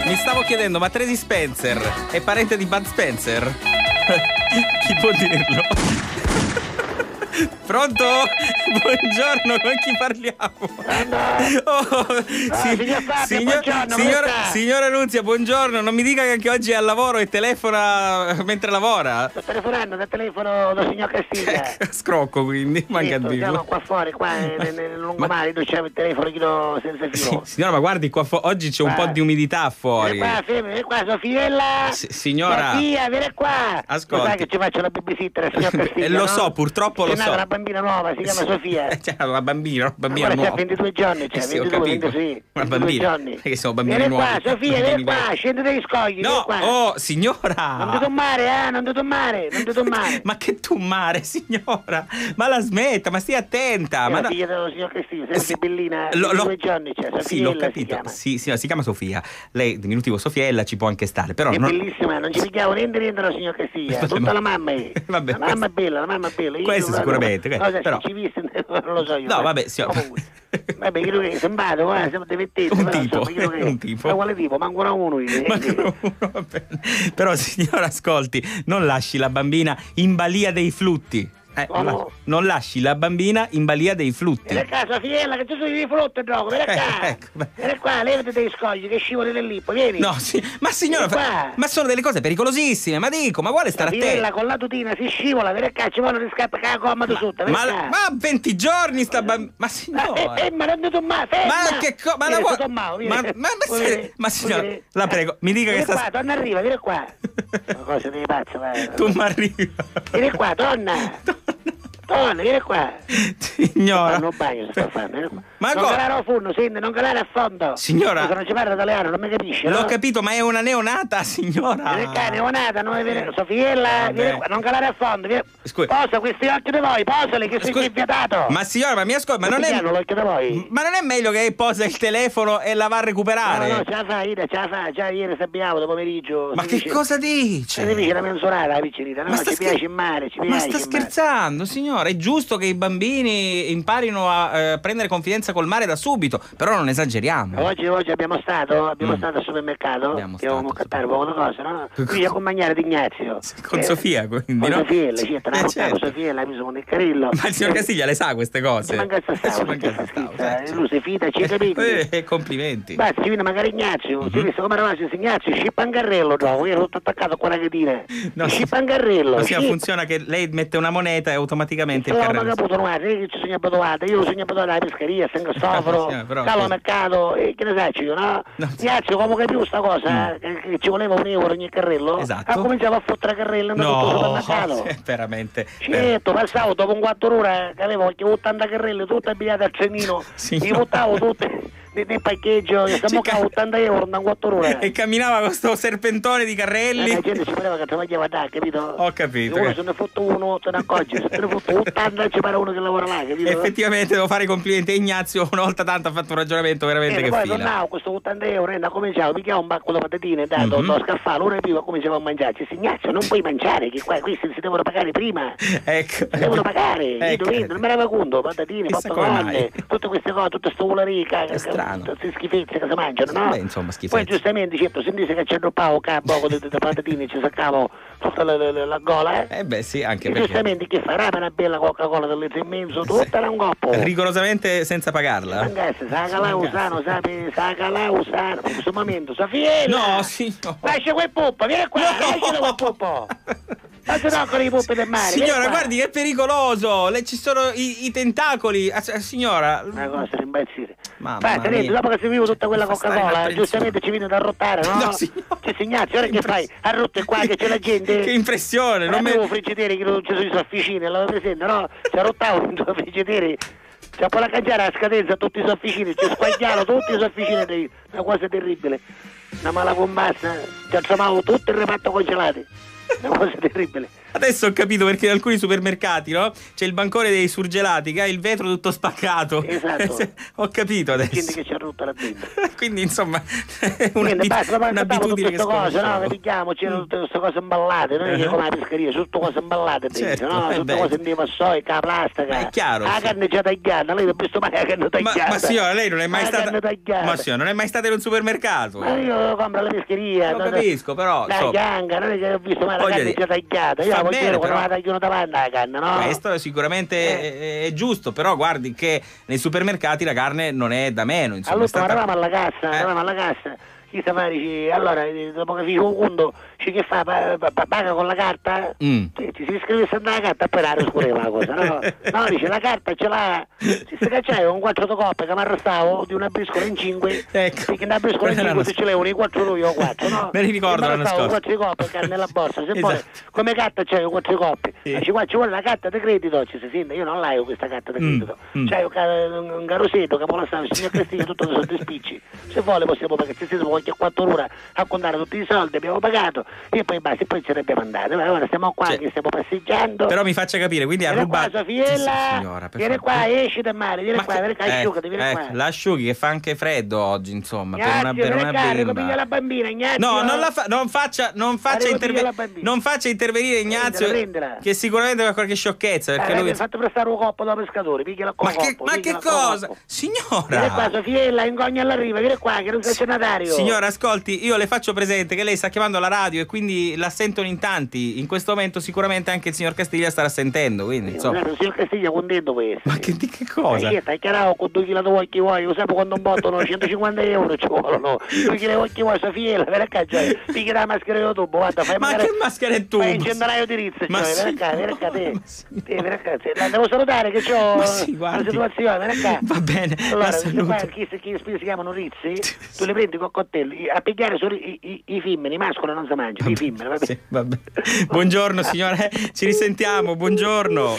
mi stavo chiedendo, ma Tracy Spencer è parente di Bud Spencer? Chi può dirlo? Pronto? Buongiorno, con chi parliamo? Oh, signora Nunzia, buongiorno. Non mi dica che anche oggi è al lavoro e telefona mentre lavora. Sto telefonando dal telefono del signor Castiglia. Scrocco, quindi, manca a dirlo. Siamo qua fuori, qua nel lungomare, dove c'è il telefono chiudo senza filo. Signora, ma guardi, qua oggi c'è un po' di umidità fuori. Vieni qua, Sofiella. Signora. Vieni qua. Ascolti. Sai che ci faccio la babysitter, signor Castiglia, lo so, purtroppo lo so. Una bambina nuova, si chiama Sofia. C'è una bambina nuova. C'ha 22 giorni, c'è 22, sì. Una bambina. Che sono bambini vieni nuovi. Qua, Sofia, vieni qua, scendi dai scogli. No, qua. Signora. Non ti tommare, non ti tommare. Ma che tommare, signora? Ma la smetta, ma stia attenta. Ma figlia dello signor Castiglia, sei bellina, 22 giorni, c'è. Sì, l'ho capito. Si chiama Sofia. Lei, diminutivo Sofiella, ci può anche stare. Però è bellissima, non ci pigliamo niente lo signor Castiglia. Tutta la mamma è. Vabbè, la mamma è bella. Questo sicuramente. Però ci viste, non lo so io. No, vabbè, signora. Vabbè, credo che sembrato, siamo divertenti. Un tipo. Ma quale tipo? Mancano uno. Va bene. Però, signora, ascolti, non lasci la bambina in balia dei flutti. Non lasci la bambina in balia dei flutti. Vieni qua, Sofiella, che tu sei di frutto, gioco. Vieni qua. Vieni qua, levati dei scogli, che scivoli del lippo, vieni. No, ma signora, ma sono delle cose pericolosissime, ma vuole stare attenta. Sofiella, con la tutina si scivola, vieni qua, ci vuole riscappa che la comodo sotto. Ma 20 giorni sta bambina. Ma signora. Ma non ti tommare, ma che cosa? Ma signora, la prego, mi dica che sta. Vieni qua, donna arriva, vieni qua. Una cosa dei pazzi, tu mi arrivi. Vieni qua, donna. Donna, vieni qua. Signora. Non bagno sto facendo. Ma non calare a fondo, senti, non calare a fondo. Signora. Se non ci parla italiano, non mi capisce. L'ho capito, ma è una neonata, signora. Vieni qua, neonata, non è vero. Sofiella, vieni qua, non calare a fondo. Scusi. Posa questi occhi di voi, posali che sei vietato. Ma signora, ma mi ascolta, ma non è. L'occhio di voi. Ma non è meglio che posa il telefono e la va a recuperare? No, ce la fa, Ida, ce la fa. Già ieri sappiamo, dopo pomeriggio. Ma che cosa dice? Mi dice la mensolata, la piccinita. No, ci piace il mare, ci piace. Ma sta scherzando, signora? È giusto che i bambini imparino a prendere confidenza col mare da subito, però non esageriamo. Oggi abbiamo stato al supermercato, abbiamo cattare un po' di cose, no? Qui a accompagnare di Ignazio. Con Sofia, quindi, con no? Sofia, certo. Sofia, l'ha messo con il carillo. Ma il signor Castiglia le sa queste cose? Manca lui si fida, ci capisci? Complimenti. Basta, ci viene magari Ignazio, si visse come eravamo, Ignazio, Scippangarrello, io ero tutto attaccato con la catina. Scippangarello. Così funziona che lei mette una moneta e automaticamente il carrello. Non ho caputo, io ci sono abituato, io sono abituato alla pescheria, a San Cristoforo, calo al mercato, e che ne sai io, no? Ignazio, come capivo sta cosa, che ci voleva €1 ogni carrello, ha cominciato a fottere carrello in tutto il supermercato. Veramente. Certo, passavo dopo un 4 ore che avevo 80 carrelle, tutte abbiate al cenino, mi buttavo tutte nel parcheggio, stiamo a €80 da 4 ore. E camminava con sto serpentone di carrelli. La gente ci pareva che travagliava da, capito? Ho capito. Uno se ne fotte uno, te ne accorgi, se te ne fotte 80 ci pare uno che lavora là, capito? Effettivamente devo fare i complimenti a Ignazio, una volta tanto ha fatto un ragionamento veramente che poi fila. tornavo questo €80 e cominciavo, mi chiamo un bacco di patatine, lo scaffale, ora prima cominciavo a mangiarci. Ignazio, non puoi mangiare, che qua questi si devono pagare prima. Ecco. Si devono pagare, non me ne conto, patatine, popcorn, tutte queste cose, tutte sto volarica, queste schifezze che si mangiano, no? Insomma, schifezze. Poi giustamente, certo, si dice che ci arroppavo un poco di patatine, ci saccavo tutta la gola, sì, anche e perché giustamente che farà per una bella Coca-Cola del litro e mezzo, tutta era un coppo. Rigorosamente senza pagarla? Ragazzi, sa usano, in questo momento, Sofiella! No, signor! Lascia quel puppo, vieni qua, lascia quel puppo! Con i puppi del mare. Signora, guardi che è pericoloso. Ci sono i tentacoli. Signora. Una cosa da impazzire. Basta, dopo che si vive tutta quella Coca-Cola, giustamente ci viene da arrottare, no? No, signora. Ignazio, ora che fai? Arrotte qua che c'è la gente. Che impressione. Non avevo friggideri che non ci sono i sofficini, l'avevo presente, no? Ci arrottavo in due friggideri. C'è poi la cangiare a scadenza tutti i sofficini, ci squagliano tutti i sofficini, una cosa terribile. Una mala combassa, ci trovavo tutto il reparto congelato. Una cosa terribile. Adesso ho capito perché in alcuni supermercati, no? C'è il bancone dei surgelati che ha il vetro tutto spaccato. Esatto. Ho capito adesso. Quindi che c'è rotto la dentro. Quindi insomma un'abitudine che cose, no? Capiamo, c'erano tutte queste cose imballate, non è che come la pescaria, tutte cose imballate dentro, no? Tutte cose in vassoica, la plastica. È chiaro. La carne già tagliata, lei ha visto mai la carne tagliata. Ma signora, lei non è mai stata. Ma signora, non è mai stata in un supermercato. Ma io compro alla pescheria. Lo capisco, però. La bianca, non è che ho visto mai la carne già tagliata. Io la voglio dire quando la tagliano davanti alla canna, no? Questo sicuramente è giusto, però guardi che nei supermercati la carne non è da meno, insomma. Allora eravamo alla cassa, chi sta fare, dice, allora dopo che fico un conto, che fa, paga con la carta? Ci si iscrive sempre la carta e poi la riscureva la cosa, no? No, dice la carta ce l'ha, si cacciava con 4 coppe che mi arrestavo di una briscola in 5, ecco, perché una briscola in 5 se ce l'avano i 4 lui o 4, no? Me li ricordo l'anno scorso. 4 coppe carne nella borsa, se esatto. poi come carta c'hai 4 coppe, dice qua ci vuole la carta di credito, ci si sente, io non l'ho questa carta di credito, c'hai un carosetto che poi la stava il signor Cristina, tutto che sono dei spicci, se vuole possiamo perché se siamo qualche 4 ore a contare tutti i soldi, abbiamo pagato e poi basta, e poi ce ne abbiamo andato. Ora stiamo qua che stiamo passeggiando. Però mi faccia capire, quindi ha rubato. Qua, Sofiella, signora, vieni qua, esci dal mare, vieni qua, asciugati, vieni qua. L'asciughi che fa anche freddo oggi, insomma, Ignazio, per una bimba. Piglia la bambina, Ignazio. No, non faccia intervenire Ignazio, che sicuramente fa qualche sciocchezza, perché lui fatto prestare un coppo da pescatore, pigliala con ma che cosa? Signora! Vieni qua, Sofiella, ingogna all'arriva, vieni qua, che non sei cenatario. Signora, ascolti, io le faccio presente che lei sta chiamando la radio e quindi la sentono in tanti. In questo momento sicuramente anche il signor Castiglia starà sentendo, quindi insomma. Il signor Castiglia contento questo. Ma di che cosa? Io stai chiaro con 2 kg di vuoi, io sapevo quando un botto 150 euro ci vogliono. 2 kg di vuoi, Sofiella, vieni a caggiare. Pigli la maschera di tubo, guarda, fai ma che maschera è tubo? Fai un centinaio di rizze, vieni a te. Devo salutare che c'ho una situazione, vieni a va bene, allora, chi si chiamano rizzi, tu li prendi con coltelli a pigliare solo i femmini, i mascoli non si mangiano, i femmini, va bene. Buongiorno signore, ci risentiamo, buongiorno.